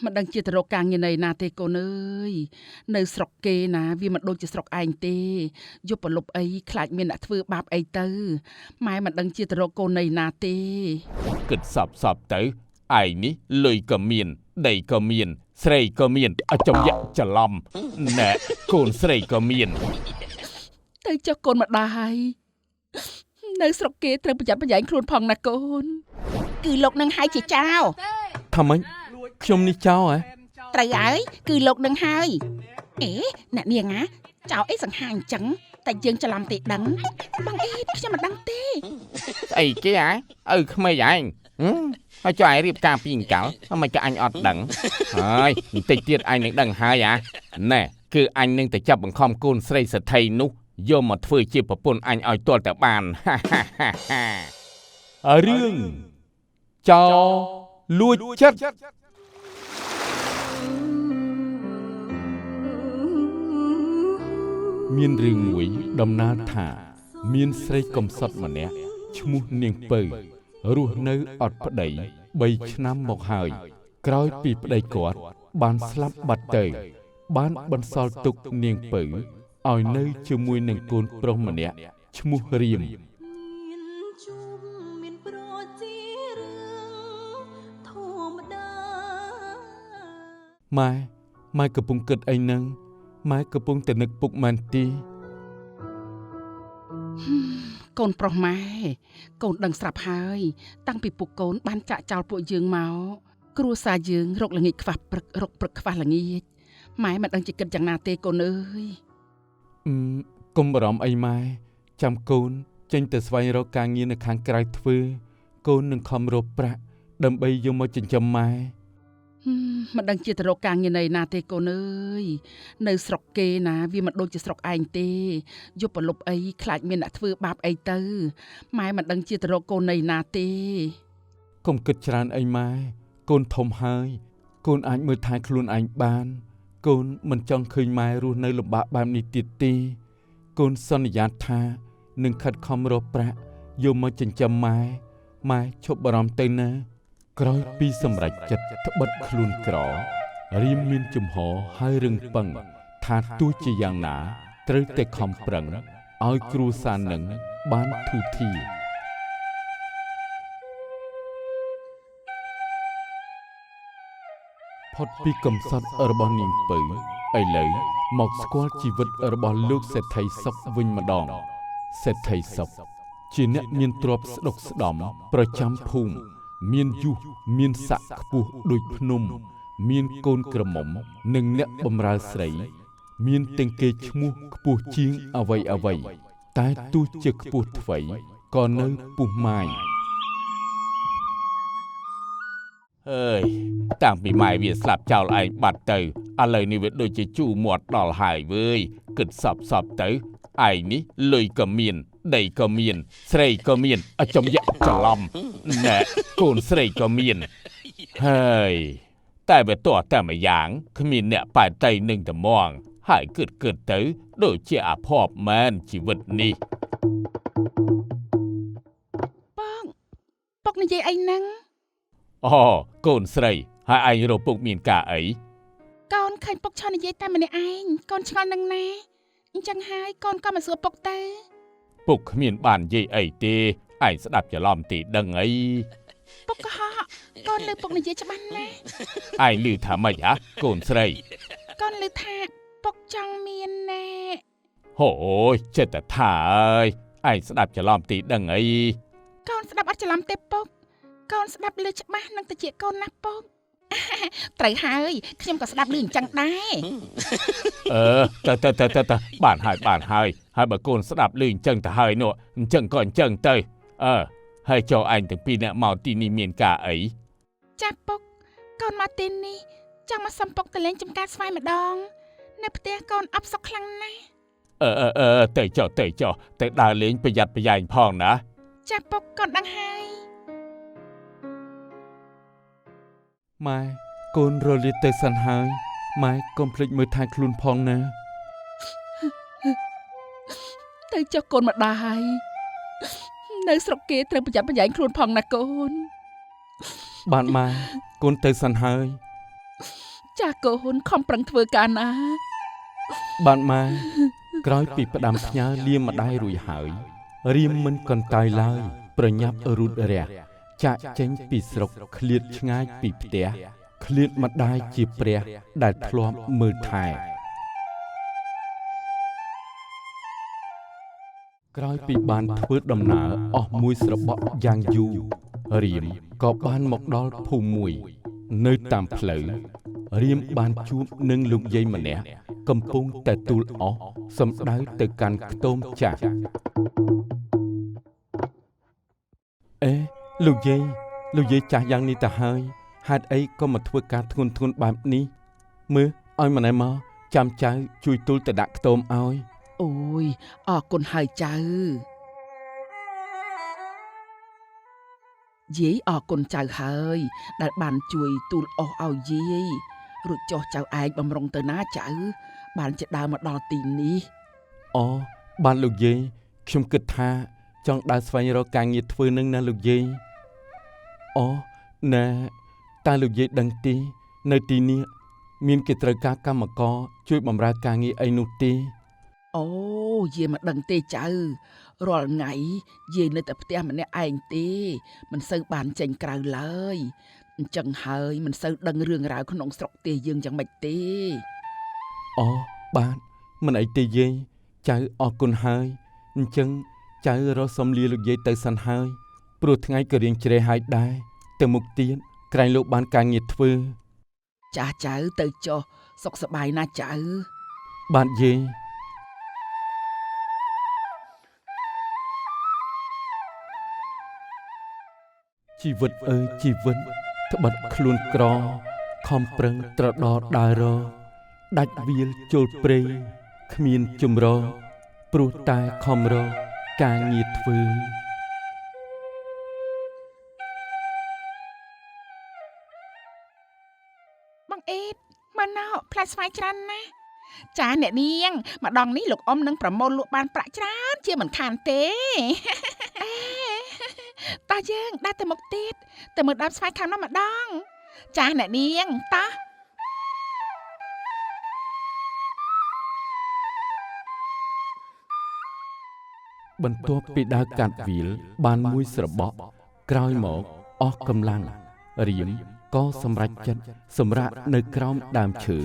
មិនដឹងជាទៅរកការងារណាទេកូនអើយនៅស្រុកគេណាវាមិនដូចជាស្រុកឯងទេយប់ប្រលប់អីខ្លាចមានអ្នកធ្វើបាបអីទៅម៉ែមិនដឹងជាទៅរកកូនណាទេគិតសពទៅឯងនេះលុយក៏មានដីក៏មានស្រីក៏មានអចំយៈច្រឡំណែកូនស្រីក៏មានទៅចុះកូនម្ដាយនៅស្រុកគេត្រូវប្រយ័ត្នប្រយែងខ្លួនផងណាកូនគឺលោកនឹងហើយជាចៅថាម៉េចខ្ញុំនេះចៅហ៎ត្រូវហើយគឺលោកនឹងហើយអេអ្នកនាងណាចៅអីសង្ហាអញ្ចឹងតែយើងច្រឡំទេដឹងបងអេខ្ញុំមិនដឹងទេស្អីគេហ៎ឪក្មេងឯងហើយចុះឯងរៀបការពីអង្កលមិនក៏អញអត់ដឹងហើយបន្តិចទៀតអញនឹងដឹងហើយណែគឺអញនឹងទៅចាប់បង្ខំកូនស្រីសេដ្ឋីនោះយកមកធ្វើជាប្រពន្ធអញឲ្យទាល់តែបានរឿងចោលួចចិត្តមានរឿងមួយដំណាលថាមានស្រីកំសត់ម្នាក់ឈ្មោះនាងពៅរស់នៅអត់ប្តី3ឆ្នាំមកហើយក្រោយពីប្តីគាត់បានស្លាប់បាត់ទៅបានបន្សល់ទុកនាងពៅឲ្យនៅជាមួយនឹងកូនប្រុសម្នាក់ឈ្មោះរៀមម៉ែកំពុងគិតអីហ្នឹងម៉ែកំពុងតែនឹកពុកមែនទេកូនប្រុសម៉ែកូនដឹងស្រាប់ហើយតាំងពីពុកកូនបានចាក់ចោលពួកយើងមកគ្រួសារយើងរកល្ងាចខ្វះព្រឹករកព្រឹកខ្វះល្ងាចម៉ែមិនដឹងជាគិតយ៉ាងណាទេកូនអើយកុំបារម្ភអីម៉ែចាំកូនចេញទៅស្វែងរកការងារនៅខាងក្រៅធ្វើកូននឹងខំរកប្រាក់ដើម្បីយកមកចិញ្ចឹមម៉ែមិនដឹងជាទៅរកការងារណាទេកូនអើយនៅស្រុកគេណាវាមិនដូចជាស្រុកឯងទេយប់ប្រលប់អីខ្លាចមានអ្នកធ្វើបាបអីទៅម៉ែមិនដឹងជាទៅរកកូនណាទេកុំគិតច្រើនអីម៉ែកូនធំហើយកូនអាចមើលថែខ្លួនឯងបានកូនមិនចង់ឃើញម៉ែរស់នៅលំបាកបែបនេះទៀតទេកូនសន្យាថានឹងខិតខំរកប្រាក់យកមកចិញ្ចឹមម៉ែឈប់បារម្ភទៅណាក្រោយពីសម្រេចចិត្តត្បិតខ្លួនក្ររៀមមានជំហរហើយរឹងប៉ឹងថាទោះជាយ៉ាងណាត្រូវតែខំប្រឹងឲ្យគ្រួសារនឹងបានធូរធារផុតពីកំសត់របស់នាងពៅឥឡូវមកស្គាល់ជីវិតរបស់លោកសេដ្ឋីសុកវិញម្ដងសេដ្ឋីសុកជាអ្នកមានទ្រព្យស្ដុកស្ដំប្រចាំភូមិមានយុះមានស័ក្តិខ្ពស់ដូចភ្នំមានកូនក្រមុំនិងអ្នកបម្រើស្រីមានទាំងគេឈ្មោះខ្ពស់ជាងអ្វីតែទោះជាខ្ពស់ថ្វីក៏នៅពុះម៉ាយអើយតាំងពីម៉ែវាស្លាប់ចោលឯងបាត់ទៅឥឡូវនេះវាដូចជាជូរមាត់ដល់ហើយវើយគិតសពទៅឯងនេះលុយក៏មានដីក៏មានស្រីក៏មានអចំយៈច្រឡំណែកូនស្រីក៏មានហើយតែវាតោះតែម្យ៉ាងគ្មានអ្នកប៉ែតៃនឹងត្មងហើយគិតទៅដូចជាអាភ័ព្វមែនជីវិតនេះពុកនិយាយអីហ្នឹងអូកូនស្រីហើយឯងរកពុកមានការអីកូនឃើញពុកឈរនិយាយតែម្នាក់ឯងកូនឆ្ងល់នឹងណាអញ្ចឹងហើយកូនក៏មកសួរពុកទៅពុកគ្មានបាននិយាយអីទេឯងស្ដាប់ច្រឡំទីដឹងអីពុកកុហកកូនលើពុកនិយាយច្បាស់ណាស់ឯងឮថាម៉េចកូនស្រីកូនឮថាពុកចង់មានណែហូយចិត្តថាអើយឯងស្ដាប់ច្រឡំទីដឹងអីកូនស្ដាប់អត់ច្រឡំទេពុកកូនស្ដាប់ឮច្បាស់នឹងតិចកូនណាស់ពុកត្រូវហើយខ្ញុំក៏ស្ដាប់ឮអញ្ចឹងដែរទៅបានហើយហើយបើកូនស្ដាប់ឮអញ្ចឹងទៅហើយនោះអញ្ចឹងក៏អញ្ចឹងទៅហើយចុះឯងទាំងពីរអ្នកមកទីនេះមានការអីចាស់ពុកកូនមកទីនេះចង់មកសុំពុកទៅលេងចំការស្វាយម្ដងនៅផ្ទះកូនអប់សុខខ្លាំងណាស់ទៅចុះទៅដើរលេងប្រយ័ត្នប្រយែងផងណាចាស់ពុកកូនដឹងហើយម៉ែកូនរលាទៅសិនហើយម៉ែកុំភ្លេចមើលថែខ្លួនផងណាទៅចុះកូនម្ដាយនៅស្រុកគេត្រូវប្រយ័ត្នប្រយែងខ្លួនផងណាកូនបានម៉ែកូនទៅសិនហើយ ចាកូនខំប្រឹងធ្វើការណា បានម៉ែក្រោយពីផ្ដាំផ្ញើលាម្ដាយរួចហើយរៀមមិនកន្តើយឡើយប្រញាប់រូតរះចាក់ចេញពីស្រុកឃ្លាតឆ្ងាយពីផ្ទះឃ្លាតម្ដាយជាព្រះដែលធ្លាប់មើលថែក្រោយពីបានធ្វើដំណើរអស់មួយស្របក់យ៉ាងយូររៀមក៏បានមកដល់ភូមិមួយនៅតាមផ្លូវរៀមបានជួបនឹងលោកយាយម្នាក់កំពុងតែទូលអស់សំដៅទៅកាន់ខ្ទមចាស់អេលោកយាយចាស់យ៉ាងនេះទៅហើយហេតុអីក៏មកធ្វើការធ្ងន់បែបនេះមើលឲ្យម្នាក់មកចាំចៅជួយទូលទៅដាក់ខ្ទមឲ្យអូយអរគុណហើយចៅយាយអរគុណចៅហើយដែលបានជួយទូលអស់ឲ្យយាយរួចចុះចៅឯងបំរុងទៅណាចៅបានជាដើរមកដល់ទីនេះអូបានលោកយាយខ្ញុំគិតថាចង់ដើរស្វែងរកការងារធ្វើនឹងណាលោកយាយអូណែតើលោកយាយដឹងទេនៅទីនេះមានគេត្រូវការកម្មករជួយបម្រើការងារអីនោះទេអូយាយមិនដឹងទេចៅរាល់ថ្ងៃយាយនៅតែផ្ទះម្នាក់ឯងទេមិនសូវបានចេញក្រៅឡើយអញ្ចឹងហើយមិនសូវដឹងរឿងរ៉ាវក្នុងស្រុកទេយើងយ៉ាងម៉េចទេអូបាទមិនអីទេយាយចៅអរគុណហើយអញ្ចឹងចៅរកសំលាលោកយាយទៅសិនហើយព្រោះថ្ងៃក៏រៀងជ្រេះហើយដែរទៅមុខទៀតក្រែងលោកបានការងារធ្វើចាស់ចៅទៅចុះសុខសប្បាយណាស់ចៅបាទយាយជីវិតអើយជីវិតត្បិតខ្លួនក្រខំប្រឹងត្រដរដើររដាច់វាលចូលព្រៃគ្មានជំរព្រោះតែខំរកការងារធ្វើបងអេតមើលណោផ្លែស្វាយច្រើនណាស់ចាអ្នកនាងម្ដងនេះលោកអ៊ំនឹងប្រមូលលក់បានប្រាក់ច្រើនជាមិនខានទេតោះយើងដើរទៅមុខទៀតទៅមើលដើមស្វាយខាងនោះម្ដងចាអ្នកនាងតោះបន្ទាប់ពីដើរកាត់វាលបានមួយស្របក់ក្រោយមកអស់កម្លាំងរៀមក៏សម្រេចចិត្តសម្រាកនៅក្រោមដើមឈើ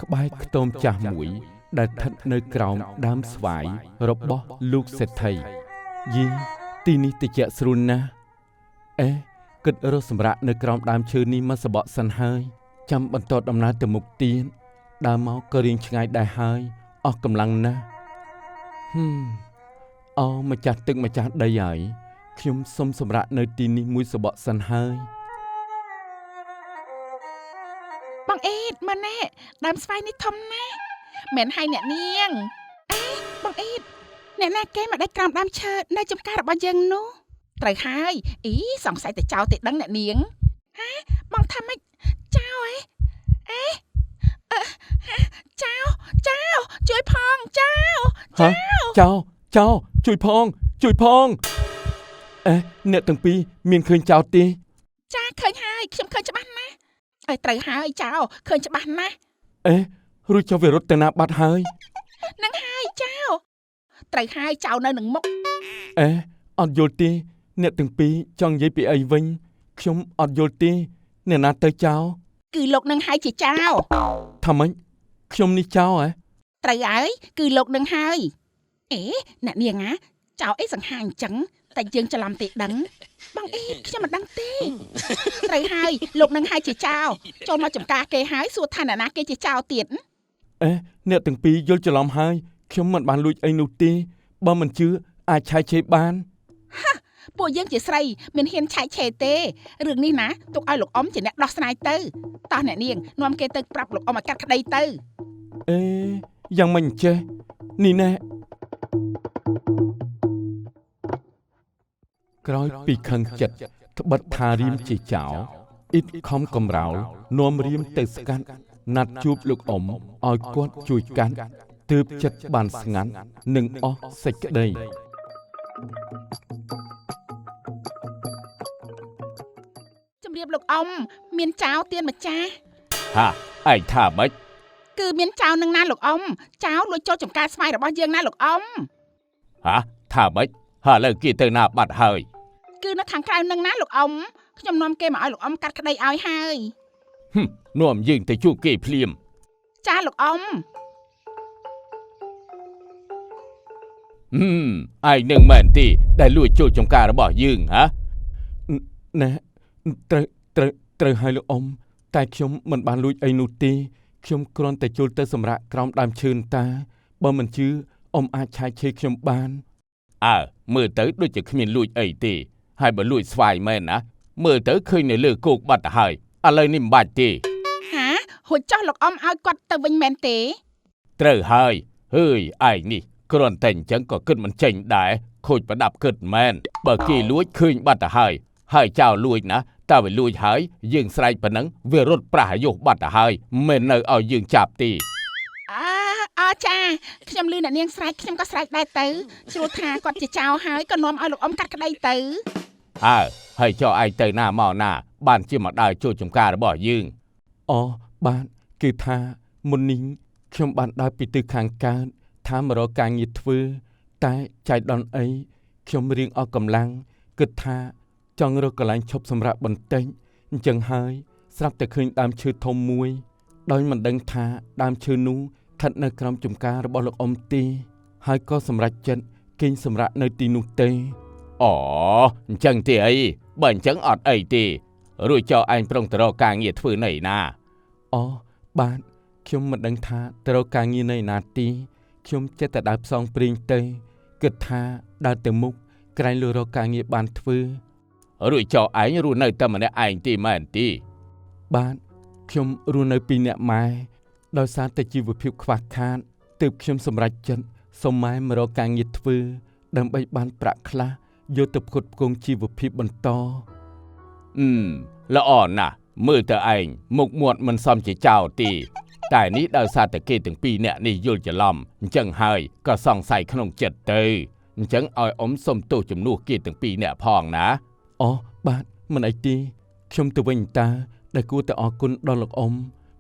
ក្បែរខ្ទមចាស់មួយដែលស្ថិតនៅក្រោមដើមស្វាយរបស់លោកសេដ្ឋីយីទីនេះត្រជាក់ស្រួលណាស់អេគិតរកសម្រាកនៅក្រោមដើមឈើនេះមកសបកសិនហើយចាំបន្តដំណើរទៅមុខទៀតដើរមកក៏រៀងឆ្ងាយដែរហើយអស់កម្លាំងណាស់អូម្ចាស់ទឹកម្ចាស់ដីហើយខ្ញុំសុំសម្រាកនៅទីនេះមួយសបកសិនហើយបងអេតមើលណែដើមស្វាយនេះធំណាស់មិនហើយអ្នកនាងបងអេតអ្នកណាគេមកដាច់ក្រោមដើមឈើនៅចំការរបស់យើងនោះត្រូវហើយអីសង្ស័យតែចោលទេដឹងអ្នកនាងហាបងថាម៉េចចោលចោលជួយផងចោលជួយផងអ្នកទាំងពីរមានឃើញចោលទេចាឃើញហើយខ្ញុំឃើញច្បាស់ណាស់ឲ្យត្រូវហើយចោលឃើញច្បាស់ណាស់រួចចុះវារត់ទៅណាបាត់ហើយនឹងហើយចោលត្រូវហើយចោលនៅនឹងមុខអត់យល់ទេអ្នកទាំងពីរចង់និយាយពីអីវិញខ្ញុំអត់យល់ទេអ្នកណាទៅចោលគឺលោកនឹងហើយជាចោលថាម៉េចខ្ញុំនេះចោលត្រូវហើយគឺលោកនឹងហើយអ្នកនាងចោលអីសង្ហាអញ្ចឹងតែយើងច្រឡំទេដឹងបងអេខ្ញុំមិនដឹងទេត្រូវហើយលោកនឹងហើយជាចោលចូលមកចំការគេហើយសួរថាអ្នកណាគេជាចោលទៀតអ្នកទាំងពីរយល់ច្រឡំហើយខ្ញុំមិនបានលួចអីនោះទេបើមិនជឿអាចឆែកឆេរបានពួកយើងជាស្រីមិនហ៊ានឆែកឆេរទេរឿងនេះណាទុកឲ្យលោកអ៊ំជាអ្នកដោះស្រាយទៅតោះអ្នកនាងនាំគេទៅប្រាប់លោកអ៊ំឲ្យកាត់ក្តីទៅយ៉ាងមិនចេះនេះណែក្រោយពីខឹងចិត្តត្បិតថារៀមជាចោលអ៊ីតខំកំរោលនាំរៀមទៅស្កាត់ណាត់ជួបលោកអ៊ំឲ្យគាត់ជួយកាត់ទើបចិត្តបានស្ងាត់និងអស់សេចក្តីជំរាបលោកអ៊ំមានចោលទៀនម្ចាស់ ហាឯងថាម៉េច គឺមានចៅនឹងណាលោកអ៊ំចៅលួចចូលចំការស្វាយរបស់យើងណាលោកអ៊ំ ហាថាម៉េចហើយឥឡូវគេទៅណាបាត់ហើយ គឺនៅខាងក្រៅនឹងណាលោកអ៊ំខ្ញុំនាំគេមកឲ្យលោកអ៊ំកាត់ក្តីឲ្យហើយ នាំយើងទៅជួបគេភ្លាម ចាលោកអ៊ំ ឯងនឹងមែនទេដែលលួចចូលចំការរបស់យើងហ៎ ណែត្រូវឲ្យលោកអ៊ំតែខ្ញុំមិនបានលួចអីនោះទេខ្ញុំគ្រាន់តែចូលទៅសម្រាកក្រោមដើមឈើតាបើមិនជឿអ៊ំអាចឆែកឆេរខ្ញុំបាន មើលទៅដូចជាគ្មានលួចអីទេហើយបើលួចស្វាយមែនណាមើលទៅឃើញនៅលើគោកបាត់ទៅហើយឥឡូវនេះមិនបាច់ទេ ហាហួចចោះលោកអ៊ំឲ្យគាត់ទៅវិញមែនទេ ត្រូវហើយហើយឯងនេះគ្រាន់តែអញ្ចឹងក៏គិតមិនចេញដែរខូចប្រដាប់គិតមែនបើគេលួចឃើញបាត់ទៅហើយចៅលួចណាតើវាលួចហើយយើងស្រែកប៉ុណ្ណឹងវារត់ប្រះអាយុបាត់ទៅហើយមិននៅឲ្យយើងចាប់ទេ ចាខ្ញុំលឺអ្នកនាងស្រែកខ្ញុំក៏ស្រែកដែរទៅជ្រួលថាគាត់ជាចៅហើយក៏នាំឲ្យលោកអ៊ំកាត់ក្តីទៅ ហើយចុះឯងទៅណាមកណាបានជាមកដើរចូលចំការរបស់យើង បានគឺថាមុននេះខ្ញុំបានដើរពីទិសខាងកើតថាមករកការងារធ្វើតែចៃដន្យអីខ្ញុំរៀងអស់កម្លាំងគិតថាចង់រកកន្លែងឈប់សម្រាកបន្តិចអញ្ចឹងហើយស្រាប់តែឃើញដើមឈើធំមួយដោយមិនដឹងថាដើមឈើនោះស្ថិតនៅក្រោមចំការរបស់លោកអ៊ំទេហើយក៏សម្រេចចិត្តគេងសម្រាកនៅទីនោះទេ អញ្ចឹងទេអីបើអញ្ចឹងអត់អីទេរួចចុះឯងប្រុងទៅរកការងារធ្វើនៅណា បាទខ្ញុំមិនដឹងថាទៅរកការងារនៅណាទីខ្ញុំចេះតែដើរផ្សងព្រេងទៅគិតថាដើរទៅមុខក្រែងលុយរកការងារបានធ្វើ រួចចុះឯងរស់នៅតែម្នាក់ឯងទេមែនទេ បាទខ្ញុំរស់នៅពីអ្នកម៉ែដោយសារតែជីវភាពខ្វះខាតទើបខ្ញុំសម្រេចចិត្តសុំម៉ែមករកការងារធ្វើដើម្បីបានប្រាក់ខ្លះយកទៅផ្គត់ផ្គង់ជីវភាពបន្ត ល្អណាស់មើលទៅឯងមុខមាត់មិនសមជាចៅទេតែនេះដោយសារតែគេទាំងពីរនាក់នេះយល់ច្រឡំអញ្ចឹងហើយក៏សង្ស័យក្នុងចិត្តទៅអញ្ចឹងឲ្យអ៊ំសុំទោសជំនួសគេទាំងពីរនាក់ផងណា បាទមិនអីទេខ្ញុំទៅវិញតាដែលគួរតែអរគុណដល់លោកអ៊ំ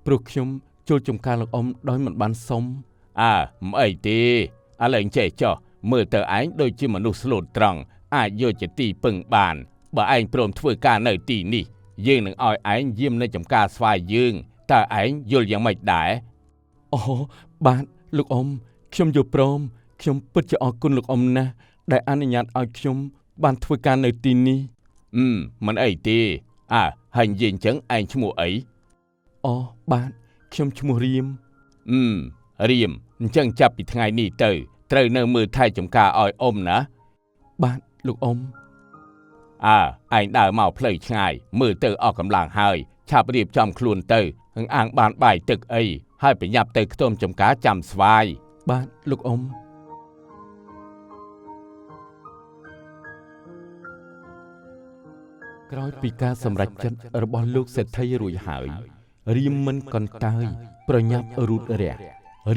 ព្រោះខ្ញុំចូលចំការលោកអ៊ំដោយមិនបានសុំ មិនអីទេឥឡូវចេះចុះមើលទៅឯងដូចជាមនុស្សស្លូតត្រង់អាចយកជាទីពឹងបានបើឯងព្រមធ្វើការនៅទីនេះយើងនឹងឲ្យឯងយាមនៅចំការស្វាយយើងតើឯងយល់យ៉ាងម៉េចដែរ បាទលោកអ៊ំខ្ញុំយល់ព្រមខ្ញុំពិតជាអរគុណលោកអ៊ំណាស់ដែលអនុញ្ញាតឲ្យខ្ញុំបានធ្វើការនៅទីនេះ មិនអីទេហើយនិយាយអញ្ចឹងឯងឈ្មោះអី បាទខ្ញុំឈ្មោះរៀម រៀមអញ្ចឹងចាប់ពីថ្ងៃនេះទៅត្រូវនៅមើលថែចំការឲ្យអ៊ំណា បាទលោកអ៊ំ ឯងដើរមកផ្លូវឆ្ងាយមើលទៅអស់កម្លាំងហើយឆាប់រៀបចំខ្លួនទៅអាងបានបាយទឹកអីហើយប្រញាប់ទៅខ្ទមចំការចាំស្វាយ បាទលោកអ៊ំក្រោយពីការសម្រេចចិត្តរបស់លោកសេដ្ឋីរួចហើយរៀមមិនកន្តើយប្រញាប់រូតរះ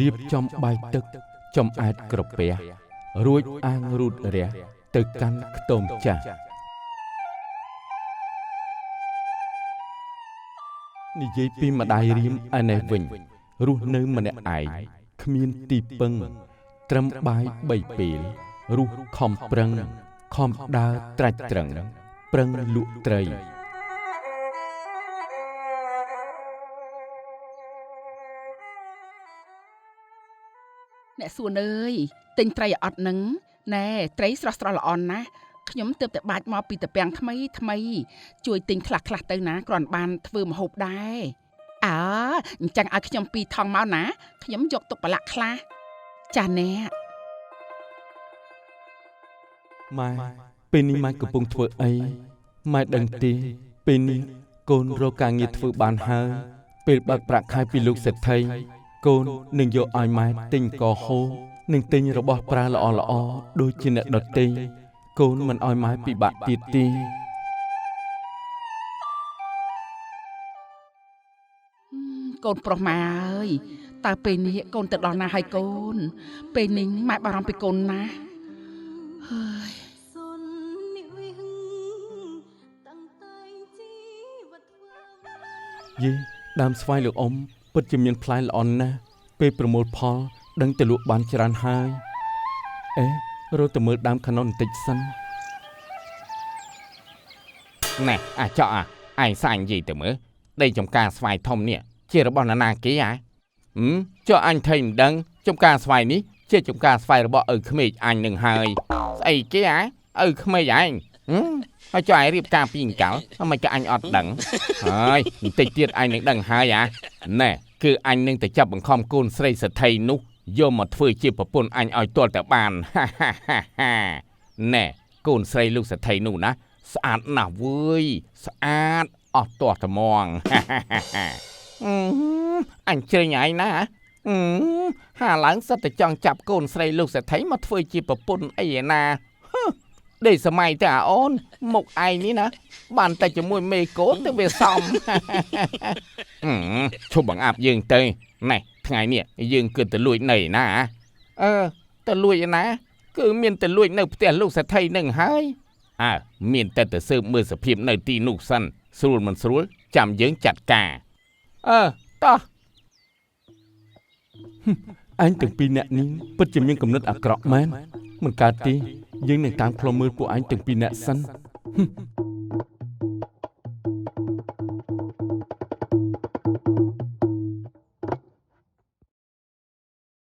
រៀបចំបាយទឹកចំអែតក្រពះរួចអាងរូតរះទៅកាន់ខ្ទមចាស់និយាយពីម្ដាយរៀមឯនេះវិញរស់នៅម្នាក់ឯងគ្មានទីពឹងត្រឹមបាយ3ពេលរស់ខំប្រឹងខំដើរត្រាច់ត្រឹងប្រឹងលក់ត្រីអ្នកសួនអើយទិញត្រីអត់នឹងណែត្រីស្រស់ល្អណាស់ខ្ញុំទើបតែបាច់មកពីតាពាំងថ្មីជួយទិញខ្លះទៅណាគ្រាន់បានធ្វើម្ហូបដែរអញ្ចឹងឲ្យខ្ញុំ2ថងមកណាខ្ញុំយកទុកប្រឡាក់ខ្លះចាអ្នកម៉ែពេលនេះម៉ែកំពុងធ្វើអីម៉ែដឹងទេពេលនេះកូនរកការងារធ្វើបានហើយពេលបើកប្រាក់ខែពីលោកសេដ្ឋីកូននឹងយកឲ្យម៉ែទិញកហូនឹងទិញរបស់ប្រើល្អដូចជាអ្នកដទៃកូនមិនឲ្យម៉ែពិបាកទៀតទេកូនប្រុសម៉ែអើយតើពេលនេះកូនទៅដល់ណាហើយកូនពេលនេះម៉ែបារម្ភពីកូនណាស់ហើយយី ដើមស្វាយលោកអ៊ំពិតជាមានផ្លែល្អណាស់ពេលប្រមូលផលដឹងតែលក់បានច្រើនហើយអេរត់ទៅមើលដើមខនុនបន្តិចសិន ណែអាចកឯងសាញ់និយាយទៅមើលដីចំការស្វាយធំនេះជារបស់នរណាគេហ៎ចុះអញថៃមិនដឹងចំការស្វាយនេះជាចំការស្វាយរបស់ឪក្មេកអញនឹងហើយស្អីគេហ៎ឪក្មេកឯងហើយចុះឯងរៀបការពីអង្កលមិនក៏អញអត់ដឹងហើយបន្តិចទៀតអញនឹងដឹងហើយណែគឺអញនឹងទៅចាប់បង្ខំកូនស្រីសទ្ធិនោះយកមកធ្វើជាប្រពន្ធអញឲ្យទាល់តែបានណែកូនស្រីលោកសទ្ធិនោះណាស្អាតណាស់វើយស្អាតអស់ទាស់ត្មងអញជ្រេញឯងណាហាឡើងសិតតែចង់ចាប់កូនស្រីលោកសេដ្ឋីមកធ្វើជាប្រពន្ធអីឯណាដេកសម័យតែអូនមុខឯងនេះណាបានតែជាមួយមេកូនទៅវាសមឈប់បង្អាប់យើងទៅណែថ្ងៃនេះយើងគិតទៅលួចនៅណាទៅលួចឯណាគឺមានតែលួចនៅផ្ទះលោកសេដ្ឋីនឹងហើយមានតែទៅស៊ើបមើលសភាពនៅទីនោះសិនស្រួលមិនស្រួលចាំយើងចាត់ការតោះ អញទាំងពីរអ្នកនេះពិតជាមានគំនិតអាក្រក់មែនមិនកើតទេយើងនឹងតាមផ្លុំមើលពួកអញទាំងពីរអ្នកសិន